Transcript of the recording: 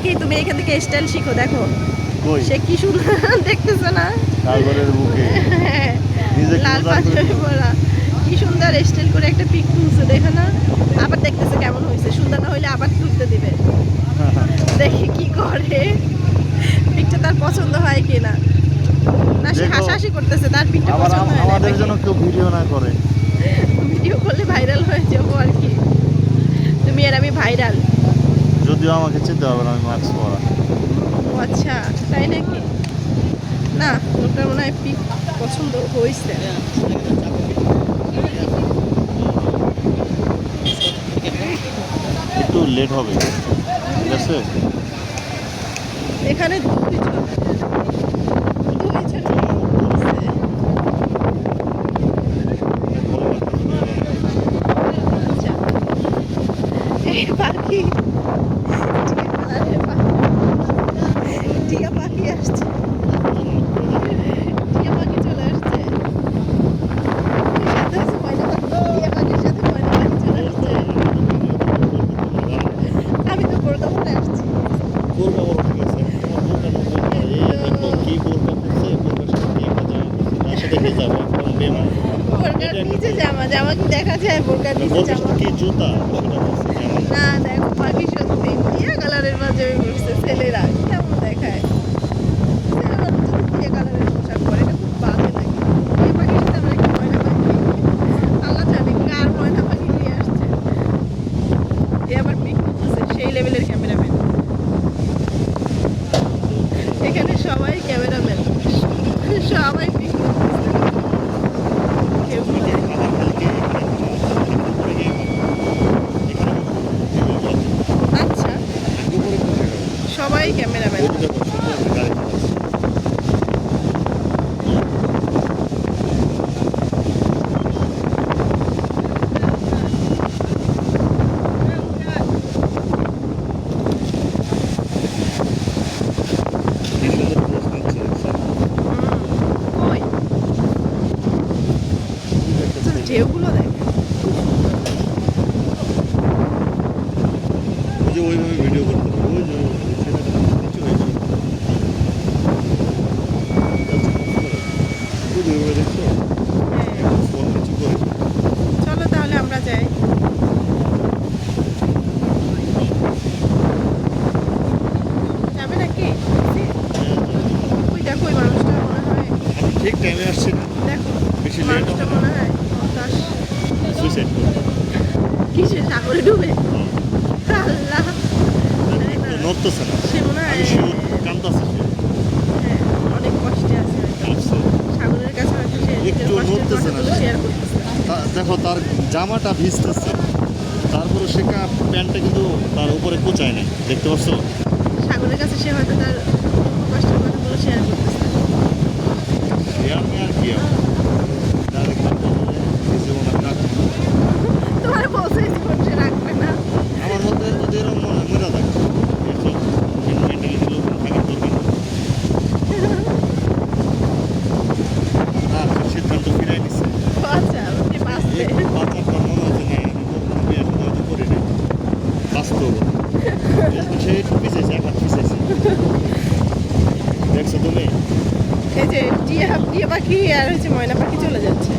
পাখি তুমি এখান থেকে স্টাইল শিখো, দেখো কই সে কি সুন্দর দেখতেছো না? সাগরের বুকে হ্যাঁ, নিজেকে লাল উজাড় করে পাঞ্জাবি দিল। পরা কি সুন্দর স্টাইল করে একটা পিক তুলছে, দেখো না? আবার দেখতেছে কেমন হয়েছে, সুন্দর না হইলে আবার তুলতে দিবে। দেখি কি করে, পিকটা তার পছন্দ হয় কিনা। না সে দেখো, হাসাহাসি করতেছে, তার পিকটা আবার পছন্দ হয় না। আমাদের জন্য কেউ ভিডিও না করে। ভিডিও করলে ভাইরাল হয়ে যাবো আর কি। তুমি আর আমি ভাইরাল। যদিও আমাকে চিনতে হবে না, আমি মাস্ক পরা। ও আচ্ছা, তাই নাকি? না, লোকটার মনে হয় পিক পছন্দ হয়েছে। একটু লেট হবে, ঠিক আছে? এখানে দুইজন আছে। আচ্ছা, এই পাখি টিয়া পাখি আসছে, টিয়া পাখি চলে আসছে। সাথে আছে ময়না পাখি, টিয়া পাখির সাথে ময়না পাখি চলে আসছে। আমি তো বোরকা পরে আসছি। বোরকা বড় ঠিক আছে, তোমার বোরকা নতুন করে। এই দেখো কি বোরকা পরছে, বোরকার সাথে কি একটা জামা পরছে, তার সাথে কি যাবে একদম বেমান। বোরকার নিচে জামা, জামা কি দেখা যায়? বোরকার নিচে বোরকার জামা সাথে কি জুতা সেটা বলছে, জামা না। না। দেখো পাখি সত্যি টিয়া কালারের পাঞ্জাবি পরছে, ছেলেরা কেমন দেখায়। ছেলেরা যদি টিয়া কালারের পোশাক পরে এটা খুব বাজে লাগে। এই পাখির সাথে আমরা একটা ময়না পাখি, আল্লাহ জানে কার ময়না পাখি নিয়ে আসছে। এ আবার পিক করতেছে, সেই লেভেলের ক্যামেরাম্যান। এখানে সবাই ক্যামেরাম্যান, সবাই পিক করতেছে। কেউ ভিডিও আচ্ছা, সবাই ক্যামেরাম্যান। কই ঢেউগুলো দেখ। ওই যে ওইভাবে ভিডিও করতে হবে, ওই যে ছেলেটা নিচু হয়ে যাবে। ওই যে ওইভাবে দেখছো, হ্যাঁ, ফোন নিচু করে। চলো তাহলে আমরা যাই। যাবে নাকি? ওই দেখো ওই মানুষটা মনে হয়, আমি ঠিক টাইমে আসছি না, দেখো বেশি লেট মানুষটা হবে মনে না। হয় হতাশ। সুইসাইড করবে। কিসে সাগরে ডুবে? আল্লাহ, তাই না? নড়তেছে না, সে মনে হয় আমি শিওর কাঁদতেছে সে। হ্যাঁ, অনেক কষ্টে আছে হয়তো। কাঁদছে। সাগরের কাছে হয়তো সে নিজের একটু কষ্টের নড়তেছে না কথাগুলো সে। শেয়ার করতেছে। দেখো তার জামাটা ভিজতেছে, তারপরে সে প্যান্টটা কিন্তু তার উপরে কোচায় নাই, দেখতে পাচ্ছ? সাগরের কাছে সে হয়তো তার কষ্টের কথাগুলো শেয়ার করতেছে। সে আমি আর কি হবে? ডাইরেক্ট জীবন আমি রাখবো না। তোমার বলছে জীবন সে রাখবে না। আমার মধ্যে যদি এরকম মনে হয় মরে থাকবে, এসব মেন্টালিটি লোক থাকার দরকার নেই। না, সে সিদ্ধান্ত ফিরাই নিচ্ছে। আচ্ছা, ওকে বাঁচতে। এই বাচ্চার তার মনে হচ্ছে না, আমি কখনো বিয়ে সাথে হয়তো করি নাই, বাস্তব। সে একটু পিছাইছে, এক হাত পিছাইছে, দেখছো তুমি? এই যে টিয়া টিয়া পাখি আর হচ্ছে ময়না পাখি চলে যাচ্ছে।